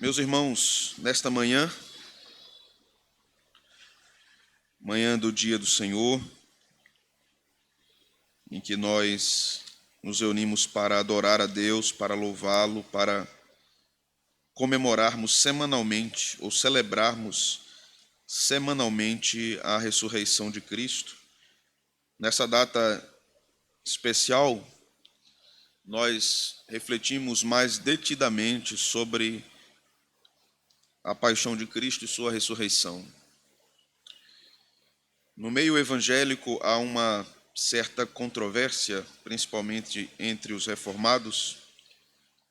Meus irmãos, nesta manhã do dia do Senhor, em que nós nos reunimos para adorar a Deus, para louvá-lo, para comemorarmos semanalmente ou celebrarmos semanalmente a ressurreição de Cristo. Nessa data especial, nós refletimos mais detidamente sobre a paixão de Cristo e sua ressurreição. No meio evangélico há uma certa controvérsia, principalmente entre os reformados,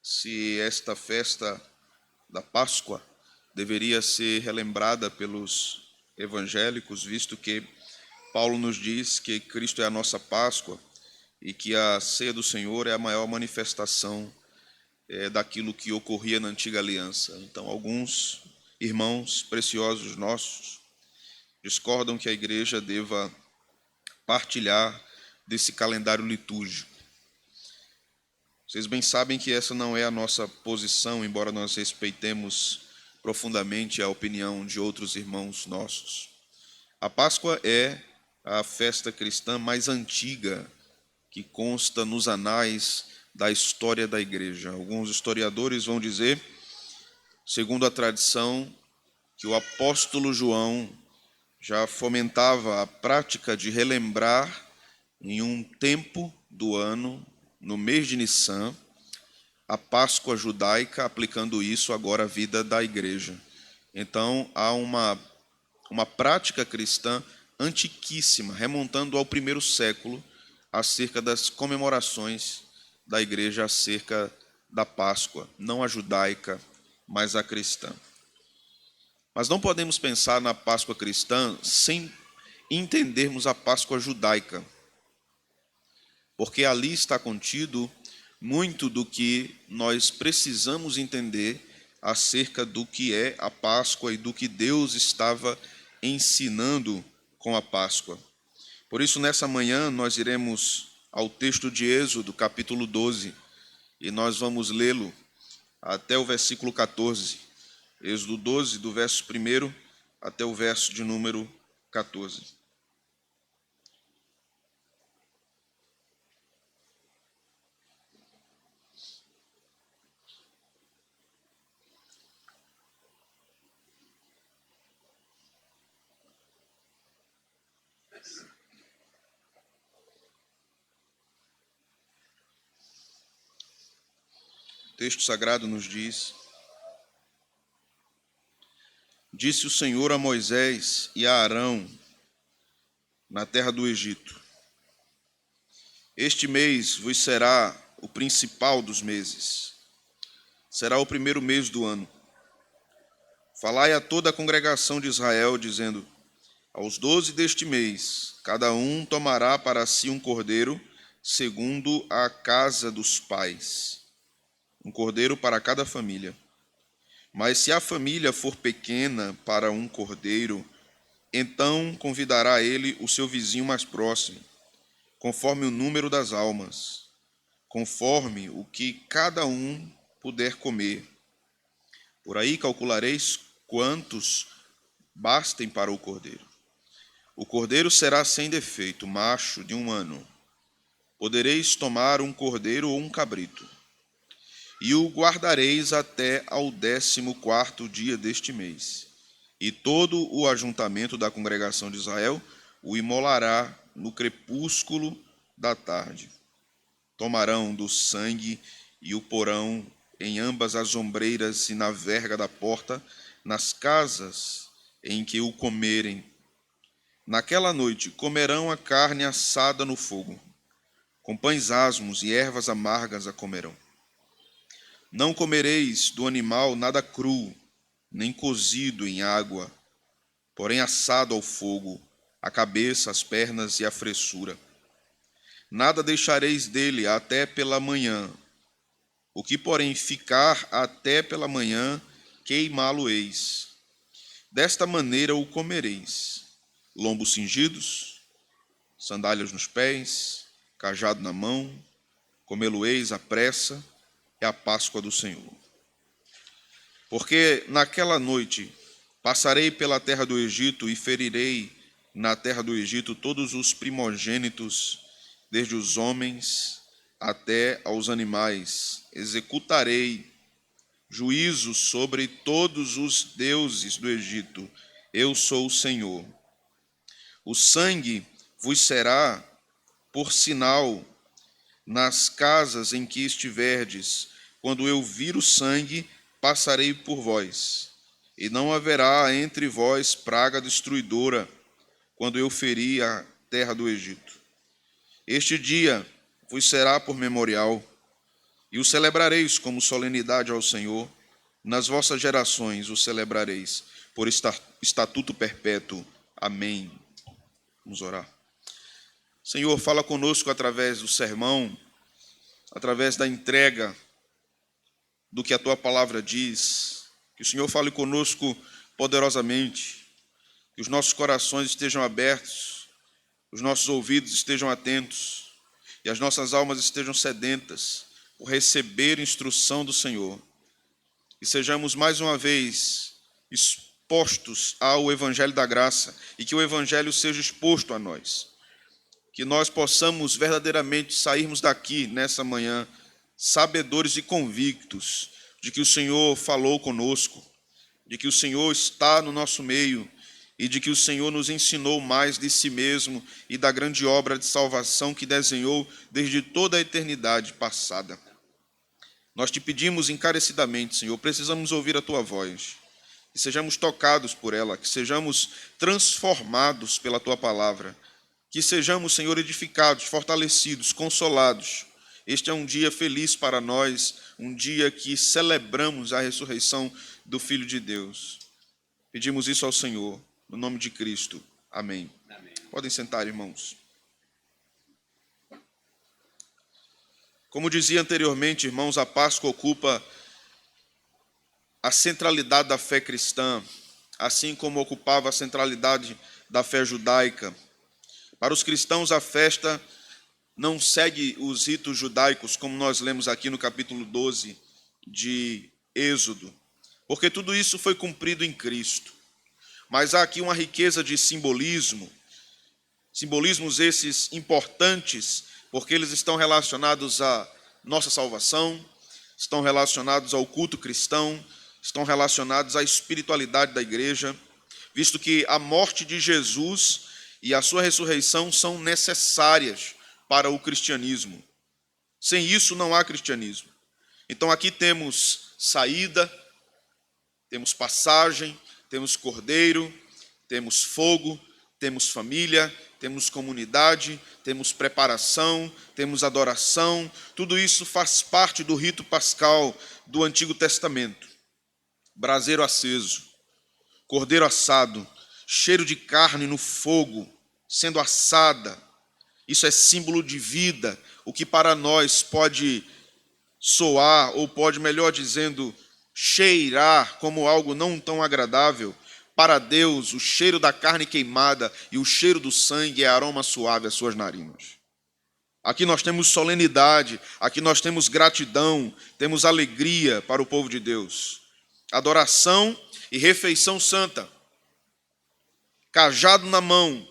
se esta festa da Páscoa deveria ser relembrada pelos evangélicos, visto que Paulo nos diz que Cristo é a nossa Páscoa e que a ceia do Senhor é a maior manifestação daquilo que ocorria na antiga aliança. Então, alguns irmãos preciosos nossos discordam que a igreja deva partilhar desse calendário litúrgico. Vocês bem sabem que essa não é a nossa posição, embora nós respeitemos profundamente a opinião de outros irmãos nossos. A Páscoa é a festa cristã mais antiga que consta nos anais da história da igreja. Alguns historiadores vão dizer, segundo a tradição, que o apóstolo João já fomentava a prática de relembrar em um tempo do ano, no mês de Nissan, a Páscoa judaica, aplicando isso agora à vida da igreja. Então, há uma prática cristã antiquíssima, remontando ao primeiro século, acerca das comemorações da igreja acerca da Páscoa, não a judaica, mas a cristã. Mas não podemos pensar na Páscoa cristã sem entendermos a Páscoa judaica, porque ali está contido muito do que nós precisamos entender acerca do que é a Páscoa e do que Deus estava ensinando com a Páscoa. Por isso, nessa manhã, nós iremos ao texto de Êxodo, capítulo 12, e nós vamos lê-lo até o versículo 14. Êxodo 12, do verso 1 até o verso de número 14. O texto sagrado nos diz: Disse o Senhor a Moisés e a Arão na terra do Egito: Este mês vos será o principal dos meses, será o primeiro mês do ano. Falai a toda a congregação de Israel, dizendo: Aos 12 deste mês, cada um tomará para si um cordeiro, segundo a casa dos pais, um cordeiro para cada família. Mas se a família for pequena para um cordeiro, então convidará ele o seu vizinho mais próximo, conforme o número das almas, conforme o que cada um puder comer. Por aí calculareis quantos bastem para o cordeiro. O cordeiro será sem defeito, macho de 1 ano. Podereis tomar um cordeiro ou um cabrito, e o guardareis até ao 14º dia deste mês. E todo o ajuntamento da congregação de Israel o imolará no crepúsculo da tarde. Tomarão do sangue e o porão em ambas as ombreiras e na verga da porta, nas casas em que o comerem. Naquela noite comerão a carne assada no fogo, com pães asmos e ervas amargas a comerão. Não comereis do animal nada cru, nem cozido em água, porém assado ao fogo, a cabeça, as pernas e a fressura. Nada deixareis dele até pela manhã. O que, porém, ficar até pela manhã, queimá-lo-eis. Desta maneira o comereis: lombos cingidos, sandálias nos pés, cajado na mão, comê-lo-eis à pressa, é a Páscoa do Senhor. Porque naquela noite passarei pela terra do Egito e ferirei na terra do Egito todos os primogênitos, desde os homens até aos animais. Executarei juízo sobre todos os deuses do Egito. Eu sou o Senhor. O sangue vos será por sinal nas casas em que estiverdes. Quando eu vir o sangue, passarei por vós, e não haverá entre vós praga destruidora, quando eu ferir a terra do Egito. Este dia vos será por memorial, e o celebrareis como solenidade ao Senhor. Nas vossas gerações o celebrareis por estatuto perpétuo. Amém. Vamos orar. Senhor, fala conosco através do sermão, através da entrega do que a Tua palavra diz. Que o Senhor fale conosco poderosamente, que os nossos corações estejam abertos, os nossos ouvidos estejam atentos e as nossas almas estejam sedentas por receber instrução do Senhor. E sejamos mais uma vez expostos ao Evangelho da Graça e que o Evangelho seja exposto a nós. Que nós possamos verdadeiramente sairmos daqui nessa manhã sabedores e convictos de que o Senhor falou conosco, de que o Senhor está no nosso meio e de que o Senhor nos ensinou mais de si mesmo e da grande obra de salvação que desenhou desde toda a eternidade passada. Nós te pedimos encarecidamente, Senhor, precisamos ouvir a Tua voz, que sejamos tocados por ela, que sejamos transformados pela Tua palavra, que sejamos, Senhor, edificados, fortalecidos, consolados. Este é um dia feliz para nós, um dia que celebramos a ressurreição do Filho de Deus. Pedimos isso ao Senhor, no nome de Cristo. Amém. Amém. Podem sentar, irmãos. Como dizia anteriormente, irmãos, a Páscoa ocupa a centralidade da fé cristã, assim como ocupava a centralidade da fé judaica. Para os cristãos, a festa não segue os ritos judaicos, como nós lemos aqui no capítulo 12 de Êxodo, porque tudo isso foi cumprido em Cristo. Mas há aqui uma riqueza de simbolismos esses importantes, porque eles estão relacionados à nossa salvação, estão relacionados ao culto cristão, estão relacionados à espiritualidade da igreja, visto que a morte de Jesus e a sua ressurreição são necessárias para o cristianismo. Sem isso não há cristianismo. Então aqui temos saída, temos passagem, temos cordeiro, temos fogo, temos família, temos comunidade, temos preparação, temos adoração. Tudo isso faz parte do rito pascal do Antigo Testamento. Braseiro aceso, cordeiro assado, cheiro de carne no fogo, sendo assada. Isso é símbolo de vida, o que para nós pode soar, ou pode, melhor dizendo, cheirar como algo não tão agradável. Para Deus, o cheiro da carne queimada e o cheiro do sangue é aroma suave às suas narinas. Aqui nós temos solenidade, aqui nós temos gratidão, temos alegria para o povo de Deus. Adoração e refeição santa. Cajado na mão,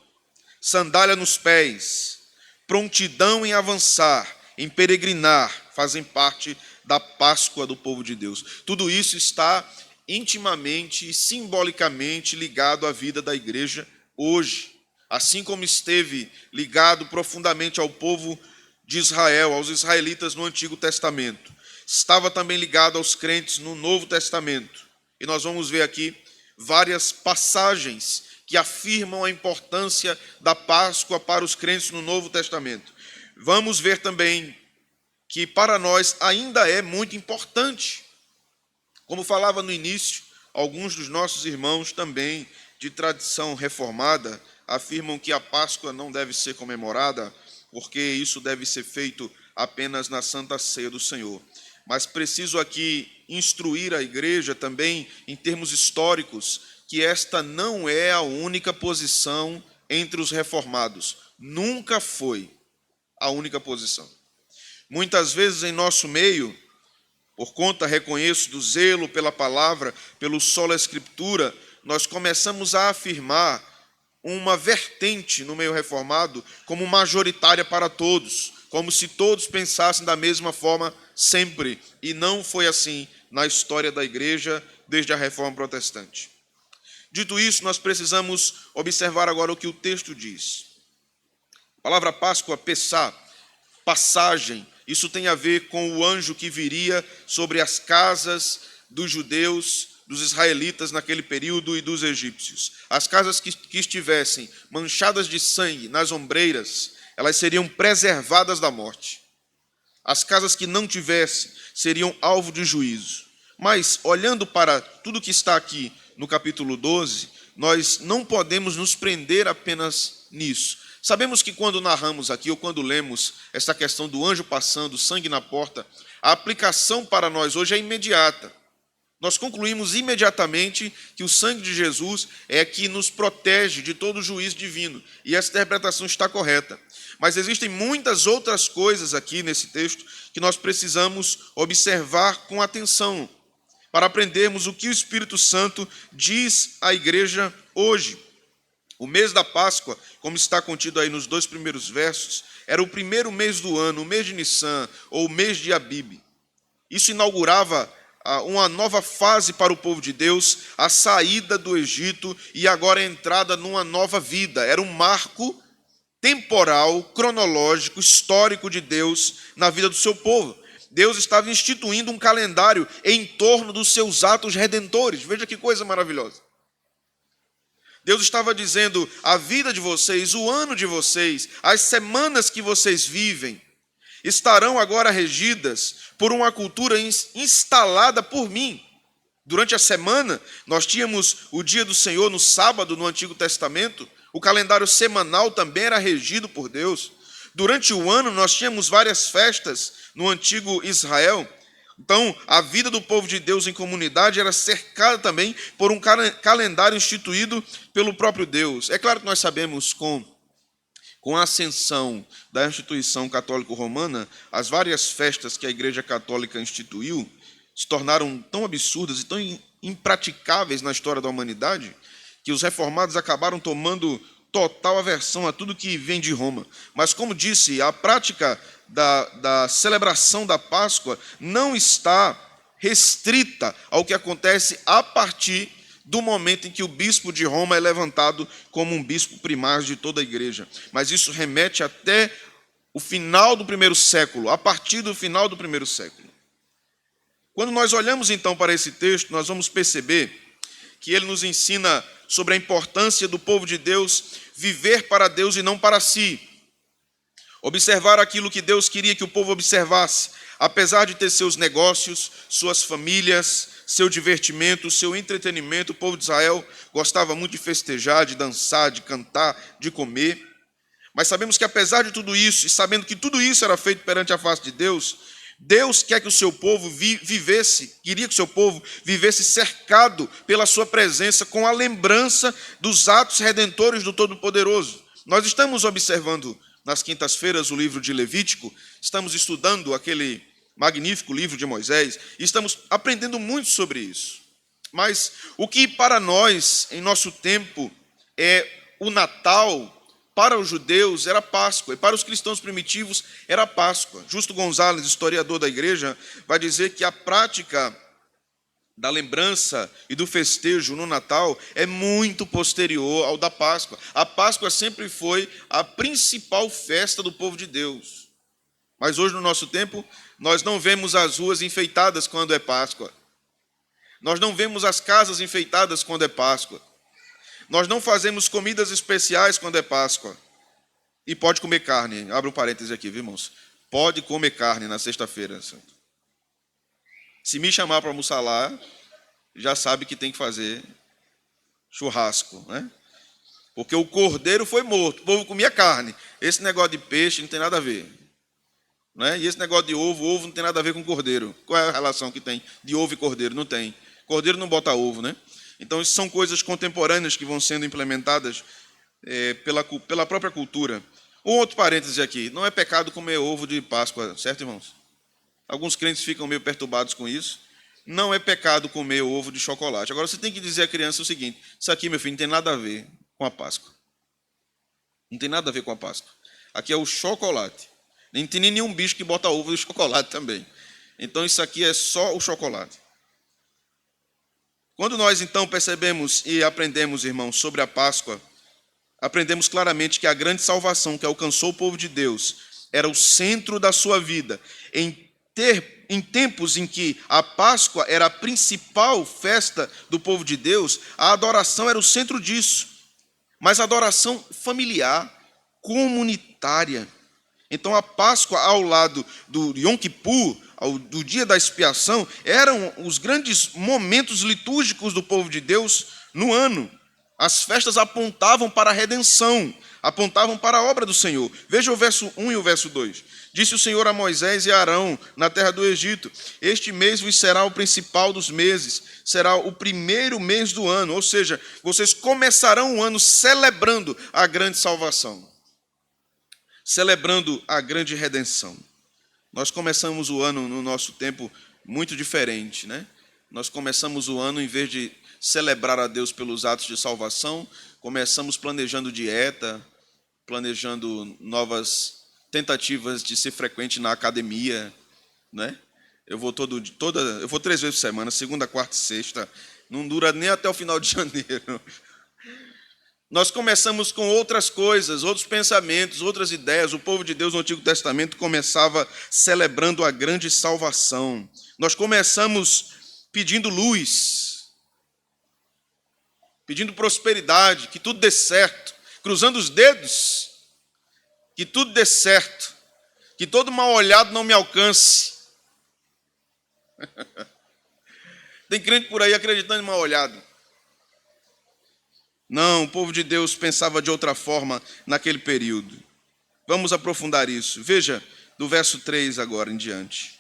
sandália nos pés, prontidão em avançar, em peregrinar, fazem parte da Páscoa do povo de Deus. Tudo isso está intimamente e simbolicamente ligado à vida da igreja hoje, assim como esteve ligado profundamente ao povo de Israel, aos israelitas no Antigo Testamento. Estava também ligado aos crentes no Novo Testamento. E nós vamos ver aqui várias passagens que afirmam a importância da Páscoa para os crentes no Novo Testamento. Vamos ver também que para nós ainda é muito importante. Como falava no início, alguns dos nossos irmãos também de tradição reformada afirmam que a Páscoa não deve ser comemorada, porque isso deve ser feito apenas na Santa Ceia do Senhor. Mas preciso aqui instruir a igreja também, em termos históricos, que esta não é a única posição entre os reformados. Nunca foi a única posição. Muitas vezes em nosso meio, por conta, reconheço, do zelo pela palavra, pelo sola escritura, nós começamos a afirmar uma vertente no meio reformado como majoritária para todos, como se todos pensassem da mesma forma sempre, e não foi assim na história da igreja desde a Reforma Protestante. Dito isso, nós precisamos observar agora o que o texto diz. A palavra Páscoa, pessá, passagem, isso tem a ver com o anjo que viria sobre as casas dos judeus, dos israelitas naquele período e dos egípcios. As casas que estivessem manchadas de sangue nas ombreiras, elas seriam preservadas da morte. As casas que não tivessem seriam alvo de juízo. Mas, olhando para tudo que está aqui no capítulo 12, nós não podemos nos prender apenas nisso. Sabemos que quando narramos aqui, ou quando lemos essa questão do anjo passando, sangue na porta, a aplicação para nós hoje é imediata. Nós concluímos imediatamente que o sangue de Jesus é que nos protege de todo o juízo divino. E essa interpretação está correta. Mas existem muitas outras coisas aqui nesse texto que nós precisamos observar com atenção, para aprendermos o que o Espírito Santo diz à igreja hoje. O mês da Páscoa, como está contido aí nos 2 primeiros versos, era o primeiro mês do ano, o mês de Nissan, ou o mês de Abib. Isso inaugurava uma nova fase para o povo de Deus, a saída do Egito e agora a entrada numa nova vida. Era um marco temporal, cronológico, histórico de Deus na vida do seu povo. Deus estava instituindo um calendário em torno dos seus atos redentores. Veja que coisa maravilhosa. Deus estava dizendo, a vida de vocês, o ano de vocês, as semanas que vocês vivem, estarão agora regidas por uma cultura instalada por mim. Durante a semana, nós tínhamos o dia do Senhor no sábado, no Antigo Testamento. O calendário semanal também era regido por Deus. Durante o ano, nós tínhamos várias festas no Antigo Israel. Então, a vida do povo de Deus em comunidade era cercada também por um calendário instituído pelo próprio Deus. É claro que nós sabemos com a ascensão da instituição católico-romana, as várias festas que a Igreja Católica instituiu se tornaram tão absurdas e tão impraticáveis na história da humanidade que os reformados acabaram tomando total aversão a tudo que vem de Roma. Mas, como disse, a prática da celebração da Páscoa não está restrita ao que acontece a partir do momento em que o bispo de Roma é levantado como um bispo primário de toda a igreja. Mas isso remete até o final do primeiro século, a partir do final do primeiro século. Quando nós olhamos então para esse texto, nós vamos perceber que ele nos ensina sobre a importância do povo de Deus viver para Deus e não para si. Observar aquilo que Deus queria que o povo observasse, apesar de ter seus negócios, suas famílias, seu divertimento, seu entretenimento. O povo de Israel gostava muito de festejar, de dançar, de cantar, de comer. Mas sabemos que apesar de tudo isso, e sabendo que tudo isso era feito perante a face de Deus, Deus quer que o seu povo queria que o seu povo vivesse cercado pela sua presença, com a lembrança dos atos redentores do Todo-Poderoso. Nós estamos observando nas quintas-feiras o livro de Levítico, estamos estudando aquele magnífico livro de Moisés, e estamos aprendendo muito sobre isso. Mas o que para nós, em nosso tempo, é o Natal, para os judeus era Páscoa, e para os cristãos primitivos era Páscoa. Justo Gonzalez, historiador da igreja, vai dizer que a prática da lembrança e do festejo no Natal é muito posterior ao da Páscoa. A Páscoa sempre foi a principal festa do povo de Deus. Mas hoje, no nosso tempo, nós não vemos as ruas enfeitadas quando é Páscoa. Nós não vemos as casas enfeitadas quando é Páscoa. Nós não fazemos comidas especiais quando é Páscoa. E pode comer carne. Abre um parêntese aqui, viu, irmãos? Pode comer carne na sexta-feira. Se me chamar para almoçar lá, já sabe que tem que fazer churrasco, né? Porque o cordeiro foi morto, o povo comia carne. Esse negócio de peixe não tem nada a ver. Né? E esse negócio de ovo não tem nada a ver com cordeiro. Qual é a relação que tem de ovo e cordeiro? Não tem. Cordeiro não bota ovo, né? Então, isso são coisas contemporâneas que vão sendo implementadas pela própria cultura. Um outro parêntese aqui. Não é pecado comer ovo de Páscoa, certo, irmãos? Alguns crentes ficam meio perturbados com isso. Não é pecado comer ovo de chocolate. Agora, você tem que dizer à criança o seguinte: isso aqui, meu filho, não tem nada a ver com a Páscoa. Não tem nada a ver com a Páscoa. Aqui é o chocolate. Nem tem nenhum bicho que bota ovo de chocolate também. Então, isso aqui é só o chocolate. Quando nós, então, percebemos e aprendemos, irmãos, sobre a Páscoa, aprendemos claramente que a grande salvação que alcançou o povo de Deus era o centro da sua vida. Em tempos em que a Páscoa era a principal festa do povo de Deus, a adoração era o centro disso. Mas a adoração familiar, comunitária. Então a Páscoa ao lado do Yom Kippur, do dia da expiação, eram os grandes momentos litúrgicos do povo de Deus no ano. As festas apontavam para a redenção, apontavam para a obra do Senhor. Veja o verso 1 e o verso 2. Disse o Senhor a Moisés e a Arão na terra do Egito: este mês vos será o principal dos meses, será o primeiro mês do ano. Ou seja, vocês começarão o ano celebrando a grande salvação, celebrando a grande redenção. Nós começamos o ano no nosso tempo muito diferente, né? Nós começamos o ano, em vez de celebrar a Deus pelos atos de salvação, começamos planejando dieta, planejando novas tentativas de ser frequente na academia, né? Eu vou 3 vezes por semana, segunda, quarta e sexta, não dura nem até o final de janeiro. Nós começamos com outras coisas, outros pensamentos, outras ideias. O povo de Deus no Antigo Testamento começava celebrando a grande salvação. Nós começamos pedindo luz, pedindo prosperidade, que tudo dê certo, cruzando os dedos, que tudo dê certo, que todo mal olhado não me alcance. Tem crente por aí acreditando em mal olhado. Não, o povo de Deus pensava de outra forma naquele período. Vamos aprofundar isso. Veja, do verso 3 agora em diante.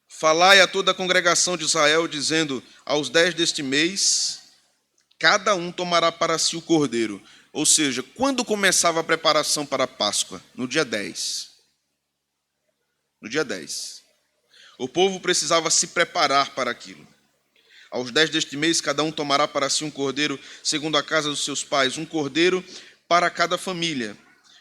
Falai a toda a congregação de Israel, dizendo: aos 10 deste mês, cada um tomará para si o cordeiro. Ou seja, quando começava a preparação para a Páscoa? No dia 10. No dia 10. O povo precisava se preparar para aquilo. Aos 10 deste mês, cada um tomará para si um cordeiro, segundo a casa dos seus pais, um cordeiro para cada família.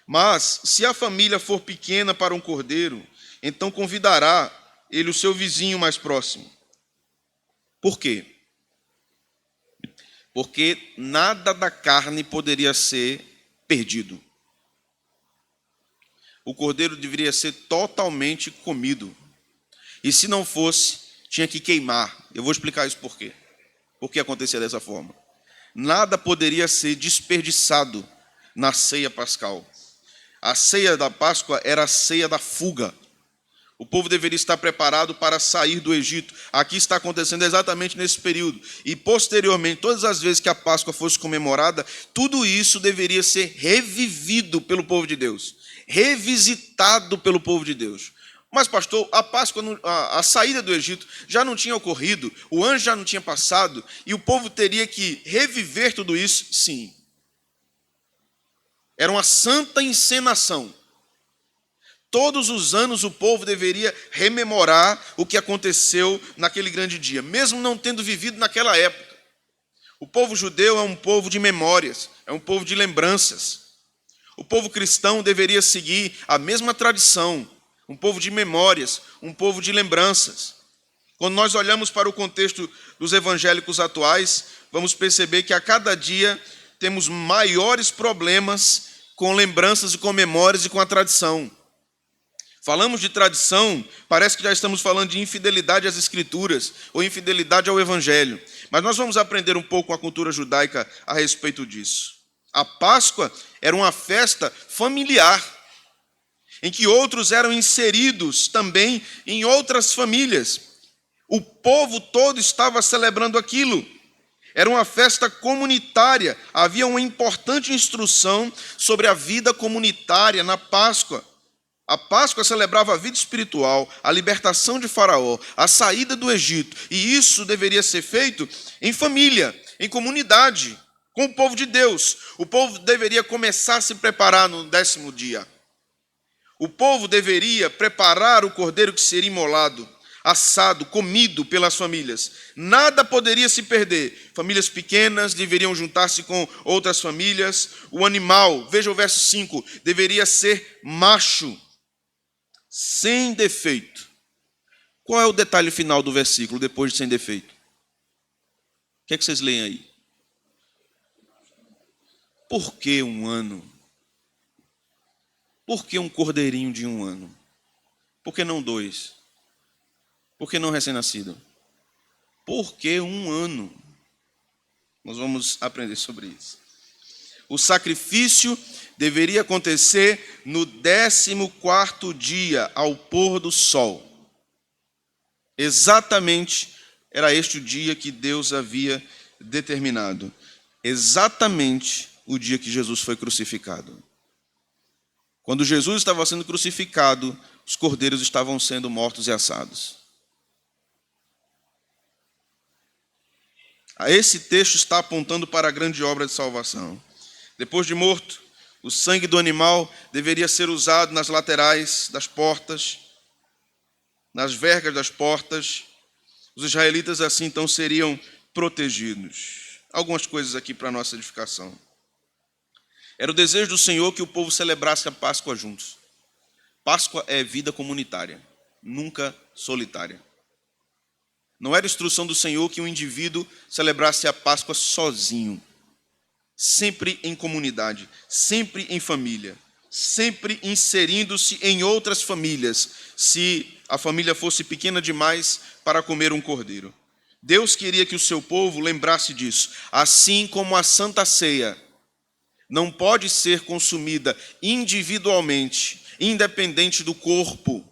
Mas, se a família for pequena para um cordeiro, então convidará ele o seu vizinho mais próximo. Por quê? Porque nada da carne poderia ser perdido. O cordeiro deveria ser totalmente comido. E se não fosse, tinha que queimar. Eu vou explicar isso por quê. Por que acontecia dessa forma? Nada poderia ser desperdiçado na ceia pascal. A ceia da Páscoa era a ceia da fuga. O povo deveria estar preparado para sair do Egito. Aqui está acontecendo exatamente nesse período. E posteriormente, todas as vezes que a Páscoa fosse comemorada, tudo isso deveria ser revivido pelo povo de Deus. Revisitado pelo povo de Deus. Mas, pastor, a Páscoa, a saída do Egito já não tinha ocorrido, o anjo já não tinha passado, e o povo teria que reviver tudo isso? Sim. Era uma santa encenação. Todos os anos o povo deveria rememorar o que aconteceu naquele grande dia, mesmo não tendo vivido naquela época. O povo judeu é um povo de memórias, é um povo de lembranças. O povo cristão deveria seguir a mesma tradição. Um povo de memórias, um povo de lembranças. Quando nós olhamos para o contexto dos evangélicos atuais, vamos perceber que a cada dia temos maiores problemas com lembranças e com memórias e com a tradição. Falamos de tradição, parece que já estamos falando de infidelidade às Escrituras ou infidelidade ao Evangelho. Mas nós vamos aprender um pouco com a cultura judaica a respeito disso. A Páscoa era uma festa familiar, em que outros eram inseridos também em outras famílias. O povo todo estava celebrando aquilo. Era uma festa comunitária. Havia uma importante instrução sobre a vida comunitária na Páscoa. A Páscoa celebrava a vida espiritual, a libertação de Faraó, a saída do Egito. E isso deveria ser feito em família, em comunidade, com o povo de Deus. O povo deveria começar a se preparar no 10º dia. O povo deveria preparar o cordeiro que seria imolado, assado, comido pelas famílias. Nada poderia se perder. Famílias pequenas deveriam juntar-se com outras famílias. O animal, veja o verso 5, deveria ser macho, sem defeito. Qual é o detalhe final do versículo, depois de sem defeito? O que é que vocês leem aí? Por que um ano? Por que um cordeirinho de 1 ano? Por que não 2? Por que não recém-nascido? Por que 1 ano? Nós vamos aprender sobre isso. O sacrifício deveria acontecer no 14º dia, ao pôr do sol. Exatamente era este o dia que Deus havia determinado. Exatamente o dia que Jesus foi crucificado. Quando Jesus estava sendo crucificado, os cordeiros estavam sendo mortos e assados. Esse texto está apontando para a grande obra de salvação. Depois de morto, o sangue do animal deveria ser usado nas laterais das portas, nas vergas das portas. Os israelitas assim então seriam protegidos. Algumas coisas aqui para a nossa edificação. Era o desejo do Senhor que o povo celebrasse a Páscoa juntos. Páscoa é vida comunitária, nunca solitária. Não era instrução do Senhor que um indivíduo celebrasse a Páscoa sozinho. Sempre em comunidade, sempre em família, sempre inserindo-se em outras famílias, se a família fosse pequena demais para comer um cordeiro. Deus queria que o seu povo lembrasse disso, assim como a Santa Ceia não pode ser consumida individualmente, independente do corpo.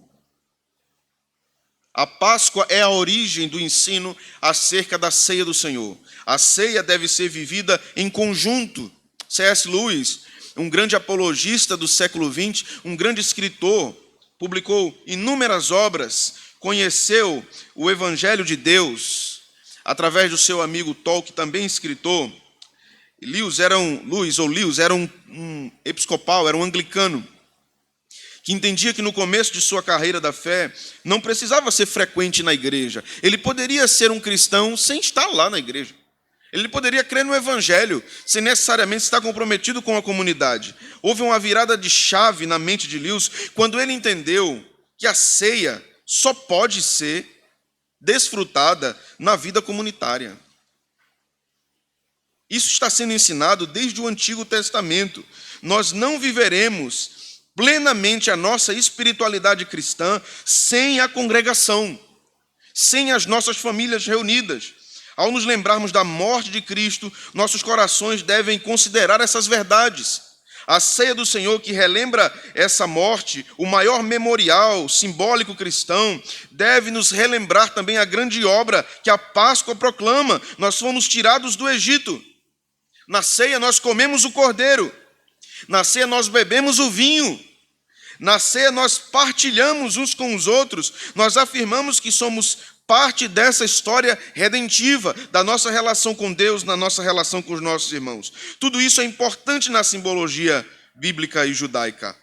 A Páscoa é a origem do ensino acerca da ceia do Senhor. A ceia deve ser vivida em conjunto. C.S. Lewis, um grande apologista do século XX, um grande escritor, publicou inúmeras obras, conheceu o Evangelho de Deus através do seu amigo Tolkien, também escritor. Lewis era um episcopal, era um anglicano, que entendia que no começo de sua carreira da fé, não precisava ser frequente na igreja. Ele poderia ser um cristão sem estar lá na igreja. Ele poderia crer no Evangelho, sem necessariamente estar comprometido com a comunidade. Houve uma virada de chave na mente de Lewis, quando ele entendeu que a ceia só pode ser desfrutada na vida comunitária. Isso está sendo ensinado desde o Antigo Testamento. Nós não viveremos plenamente a nossa espiritualidade cristã sem a congregação, sem as nossas famílias reunidas. Ao nos lembrarmos da morte de Cristo, nossos corações devem considerar essas verdades. A ceia do Senhor, que relembra essa morte, o maior memorial simbólico cristão, deve nos relembrar também a grande obra que a Páscoa proclama. Nós fomos tirados do Egito. Na ceia nós comemos o cordeiro. Na ceia nós bebemos o vinho. Na ceia nós partilhamos uns com os outros. Nós afirmamos que somos parte dessa história redentiva, da nossa relação com Deus, na nossa relação com os nossos irmãos. Tudo isso é importante na simbologia bíblica e judaica.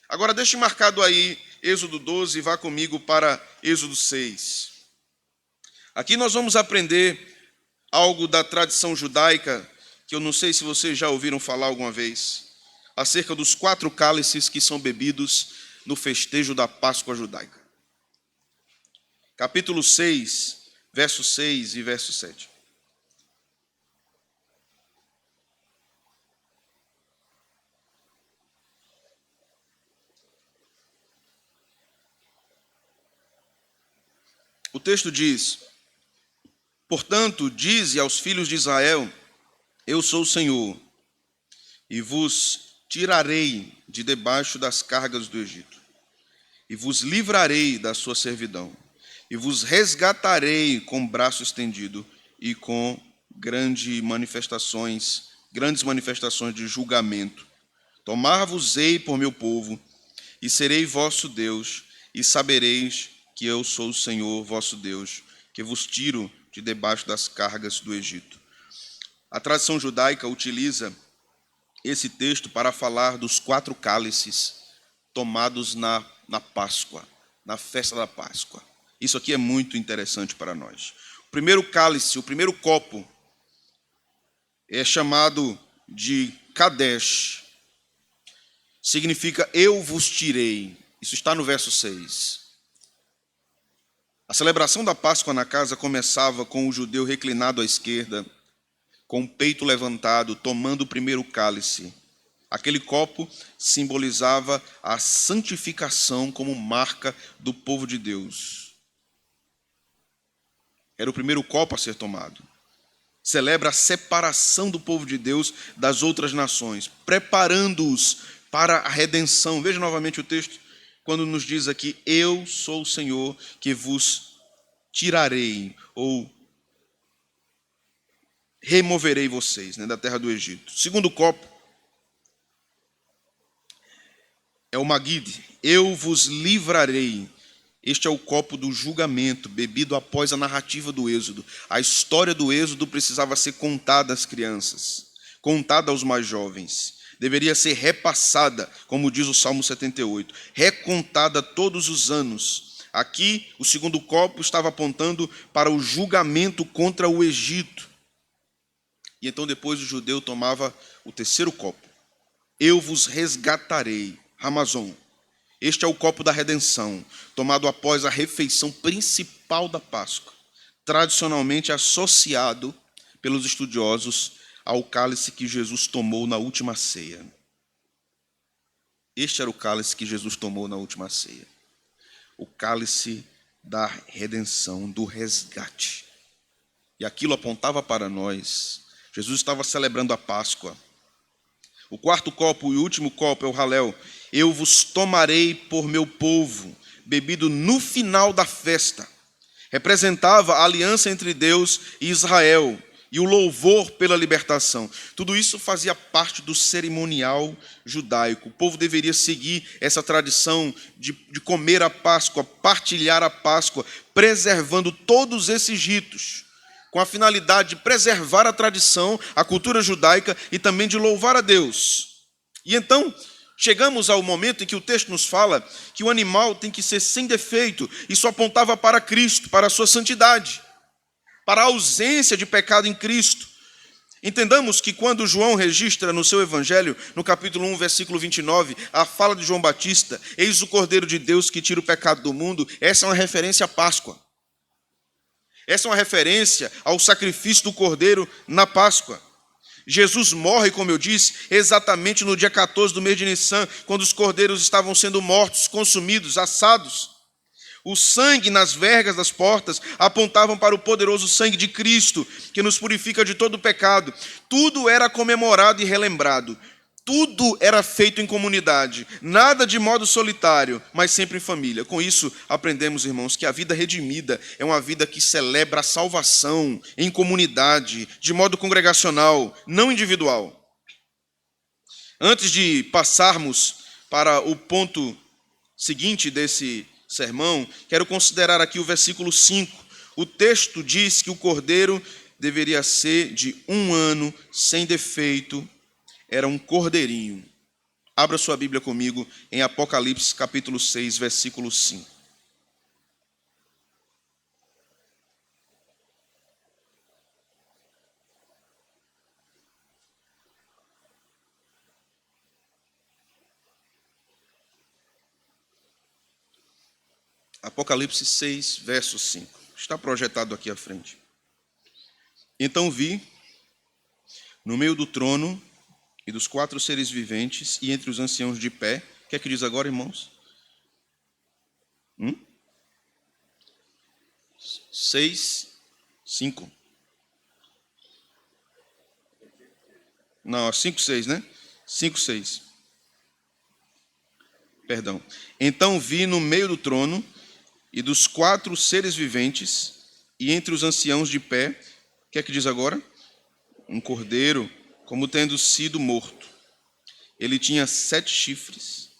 Agora deixe marcado aí Êxodo 12 e vá comigo para Êxodo 6. Aqui nós vamos aprender algo da tradição judaica, que eu não sei se vocês já ouviram falar alguma vez, acerca dos 4 cálices que são bebidos no festejo da Páscoa judaica. Capítulo 6, verso 6 e verso 7. O texto diz: portanto, dize aos filhos de Israel: eu sou o Senhor, e vos tirarei de debaixo das cargas do Egito, e vos livrarei da sua servidão, e vos resgatarei com braço estendido e com grandes manifestações de julgamento. Tomar-vos-ei por meu povo, e serei vosso Deus, e sabereis que eu sou o Senhor vosso Deus, que vos tiro de debaixo das cargas do Egito. A tradição judaica utiliza esse texto para falar dos 4 cálices tomados na Páscoa, na festa da Páscoa. Isso aqui é muito interessante para nós. O primeiro cálice, o primeiro copo, é chamado de Kadesh. Significa eu vos tirei. Isso está no verso 6. A celebração da Páscoa na casa começava com o judeu reclinado à esquerda, com o peito levantado, tomando o primeiro cálice. Aquele copo simbolizava a santificação como marca do povo de Deus. Era o primeiro copo a ser tomado. Celebra a separação do povo de Deus das outras nações, preparando-os para a redenção. Veja novamente o texto, quando nos diz aqui, eu sou o Senhor que vos tirarei, ou removerei vocês, da terra do Egito. O segundo copo é o Magide, eu vos livrarei. Este é o copo do julgamento, bebido após a narrativa do Êxodo. A história do Êxodo precisava ser contada às crianças, contada aos mais jovens. Deveria ser repassada, como diz o Salmo 78, recontada todos os anos. Aqui, o segundo copo estava apontando para o julgamento contra o Egito. E então depois o judeu tomava o terceiro copo. Eu vos resgatarei, Ramazon. Este é o copo da redenção, tomado após a refeição principal da Páscoa, tradicionalmente associado pelos estudiosos ao cálice que Jesus tomou na última ceia. Este era o cálice que Jesus tomou na última ceia. O cálice da redenção, do resgate. E aquilo apontava para nós. Jesus estava celebrando a Páscoa. O quarto copo e o último copo é o Halel. Eu vos tomarei por meu povo, bebido no final da festa. Representava a aliança entre Deus e Israel e o louvor pela libertação. Tudo isso fazia parte do cerimonial judaico. O povo deveria seguir essa tradição de comer a Páscoa, partilhar a Páscoa, preservando todos esses ritos, com a finalidade de preservar a tradição, a cultura judaica e também de louvar a Deus. E então, chegamos ao momento em que o texto nos fala que o animal tem que ser sem defeito. Isso apontava para Cristo, para a sua santidade, para a ausência de pecado em Cristo. Entendamos que quando João registra no seu evangelho, no capítulo 1, versículo 29, a fala de João Batista, eis o Cordeiro de Deus que tira o pecado do mundo, essa é uma referência à Páscoa. Essa é uma referência ao sacrifício do Cordeiro na Páscoa. Jesus morre, como eu disse, exatamente no dia 14 do mês de Nissan, quando os cordeiros estavam sendo mortos, consumidos, assados. O sangue nas vergas das portas apontavam para o poderoso sangue de Cristo, que nos purifica de todo pecado. Tudo era comemorado e relembrado. Tudo era feito em comunidade, nada de modo solitário, mas sempre em família. Com isso, aprendemos, irmãos, que a vida redimida é uma vida que celebra a salvação em comunidade, de modo congregacional, não individual. Antes de passarmos para o ponto seguinte desse sermão, quero considerar aqui o versículo 5. O texto diz que o cordeiro deveria ser de 1 ano, sem defeito. Era um cordeirinho. Abra sua Bíblia comigo em Apocalipse capítulo 6, versículo 5. Apocalipse 6, verso 5. Está projetado aqui à frente. Então vi, no meio do trono e dos 4 seres viventes, e entre os anciãos de pé. O que é que diz agora, irmãos? 6, 5. Não, 5, 6, né? 5, 6. Perdão. Então vi no meio do trono e dos 4 seres viventes, e entre os anciãos de pé. O que é que diz agora? Um cordeiro, como tendo sido morto. Ele tinha 7 chifres,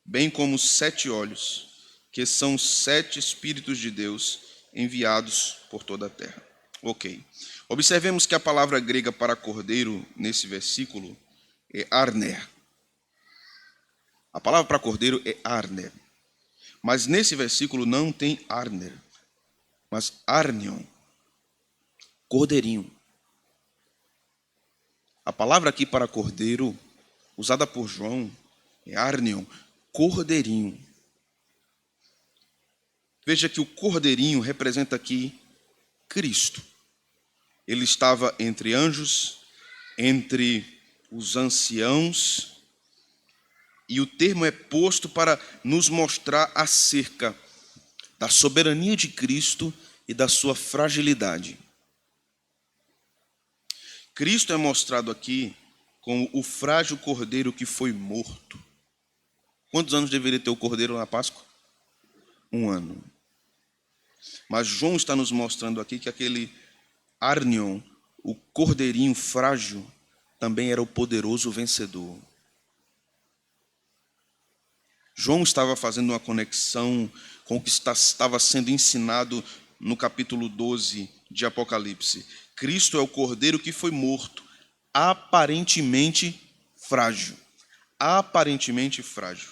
bem como 7 olhos, que são 7 Espíritos de Deus enviados por toda a terra. Ok. Observemos que a palavra grega para cordeiro, nesse versículo, é arner. A palavra para cordeiro é arner. Mas nesse versículo não tem arner, mas arnion, cordeirinho. A palavra aqui para cordeiro, usada por João, é arnion, cordeirinho. Veja que o cordeirinho representa aqui Cristo. Ele estava entre anjos, entre os anciãos, e o termo é posto para nos mostrar acerca da soberania de Cristo e da sua fragilidade. Cristo é mostrado aqui como o frágil cordeiro que foi morto. Quantos anos deveria ter o cordeiro na Páscoa? 1 ano. Mas João está nos mostrando aqui que aquele arnion, o cordeirinho frágil, também era o poderoso vencedor. João estava fazendo uma conexão com o que estava sendo ensinado no capítulo 12 de Apocalipse. Cristo é o cordeiro que foi morto, aparentemente frágil. Aparentemente frágil.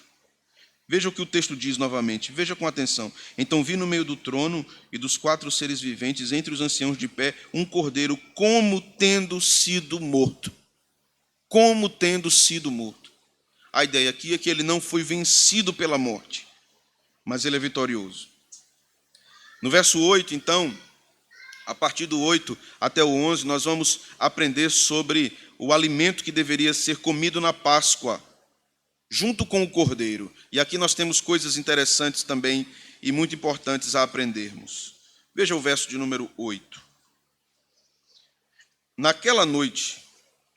Veja o que o texto diz novamente, veja com atenção. Então vi no meio do trono e dos 4 seres viventes, entre os anciãos de pé, um cordeiro como tendo sido morto. Como tendo sido morto. A ideia aqui é que ele não foi vencido pela morte, mas ele é vitorioso. No verso 8, então, a partir do 8 até o 11, nós vamos aprender sobre o alimento que deveria ser comido na Páscoa, junto com o cordeiro. E aqui nós temos coisas interessantes também e muito importantes a aprendermos. Veja o verso de número 8. Naquela noite,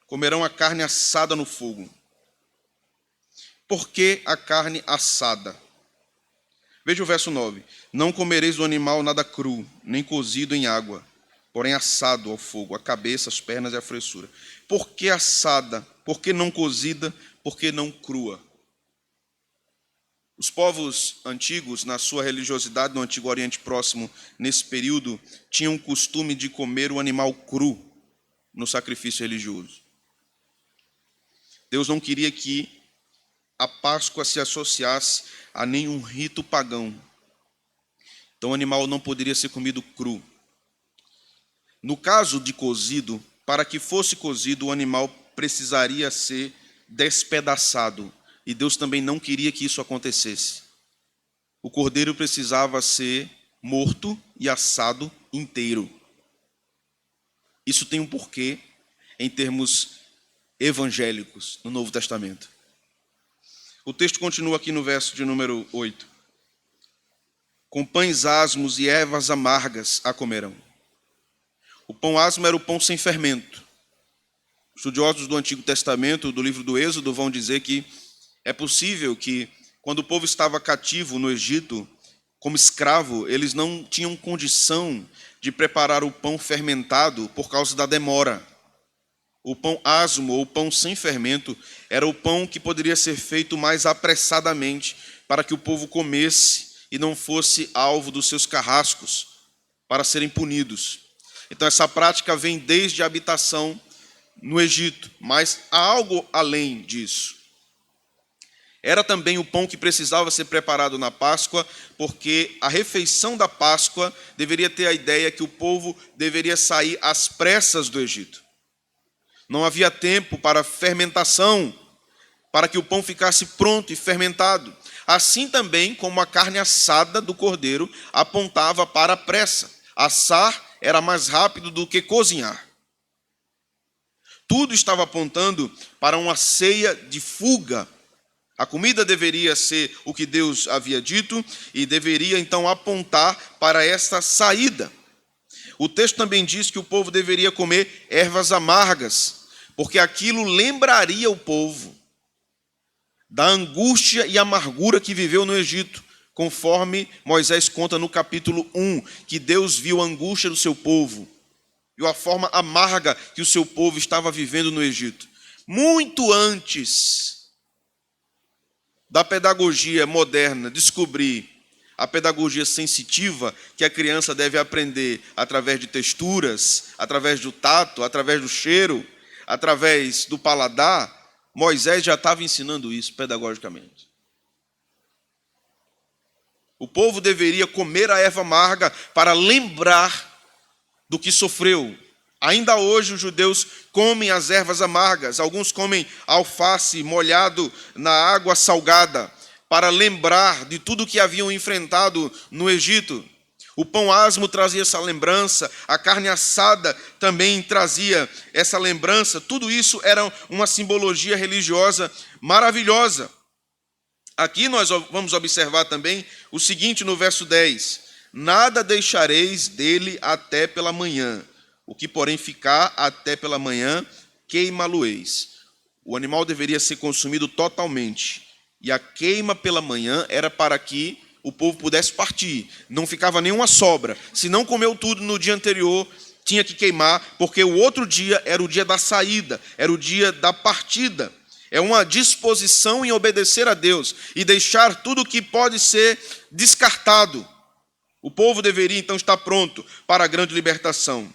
comerão a carne assada no fogo. Por que a carne assada? Veja o verso 9. Não comereis do animal nada cru, nem cozido em água, porém assado ao fogo, a cabeça, as pernas e a fressura. Por que assada? Por que não cozida? Por que não crua? Os povos antigos, na sua religiosidade no Antigo Oriente Próximo, nesse período, tinham o costume de comer o animal cru no sacrifício religioso. Deus não queria que a Páscoa se associasse a nenhum rito pagão. Então o animal não poderia ser comido cru. No caso de cozido, para que fosse cozido, o animal precisaria ser despedaçado. E Deus também não queria que isso acontecesse. O cordeiro precisava ser morto e assado inteiro. Isso tem um porquê em termos evangélicos no Novo Testamento. O texto continua aqui no verso de número 8. Com pães asmos e ervas amargas a comerão. O pão asmo era o pão sem fermento. Estudiosos do Antigo Testamento, do livro do Êxodo, vão dizer que é possível que, quando o povo estava cativo no Egito, como escravo, eles não tinham condição de preparar o pão fermentado por causa da demora. O pão asmo, ou pão sem fermento, era o pão que poderia ser feito mais apressadamente para que o povo comesse e não fosse alvo dos seus carrascos para serem punidos. Então essa prática vem desde a habitação no Egito, mas há algo além disso. Era também o pão que precisava ser preparado na Páscoa, porque a refeição da Páscoa deveria ter a ideia que o povo deveria sair às pressas do Egito. Não havia tempo para fermentação, para que o pão ficasse pronto e fermentado. Assim também como a carne assada do cordeiro apontava para a pressa. Assar era mais rápido do que cozinhar. Tudo estava apontando para uma ceia de fuga. A comida deveria ser o que Deus havia dito e deveria então apontar para esta saída. O texto também diz que o povo deveria comer ervas amargas, porque aquilo lembraria o povo da angústia e amargura que viveu no Egito, conforme Moisés conta no capítulo 1, que Deus viu a angústia do seu povo, viu a forma amarga que o seu povo estava vivendo no Egito. Muito antes da pedagogia moderna descobrir a pedagogia sensitiva que a criança deve aprender através de texturas, através do tato, através do cheiro, através do paladar, Moisés já estava ensinando isso pedagogicamente. O povo deveria comer a erva amarga para lembrar do que sofreu. Ainda hoje os judeus comem as ervas amargas. Alguns comem alface molhado na água salgada para lembrar de tudo que haviam enfrentado no Egito. O pão asmo trazia essa lembrança, a carne assada também trazia essa lembrança. Tudo isso era uma simbologia religiosa maravilhosa. Aqui nós vamos observar também o seguinte no verso 10: nada deixareis dele até pela manhã, o que porém ficar até pela manhã, queimá-lo-eis. O animal deveria ser consumido totalmente, e a queima pela manhã era para que o povo pudesse partir, não ficava nenhuma sobra. Se não comeu tudo no dia anterior, tinha que queimar, porque o outro dia era o dia da saída, era o dia da partida. É uma disposição em obedecer a Deus e deixar tudo que pode ser descartado. O povo deveria então estar pronto para a grande libertação.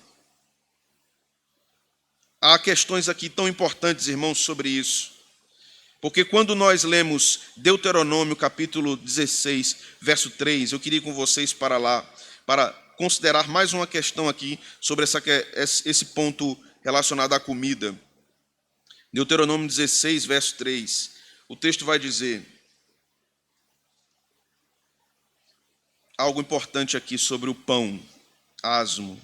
Há questões aqui tão importantes, irmãos, sobre isso. Porque quando nós lemos Deuteronômio capítulo 16, verso 3, eu queria ir com vocês para lá, para considerar mais uma questão aqui sobre esse ponto relacionado à comida. Deuteronômio 16, verso 3, o texto vai dizer algo importante aqui sobre o pão asmo.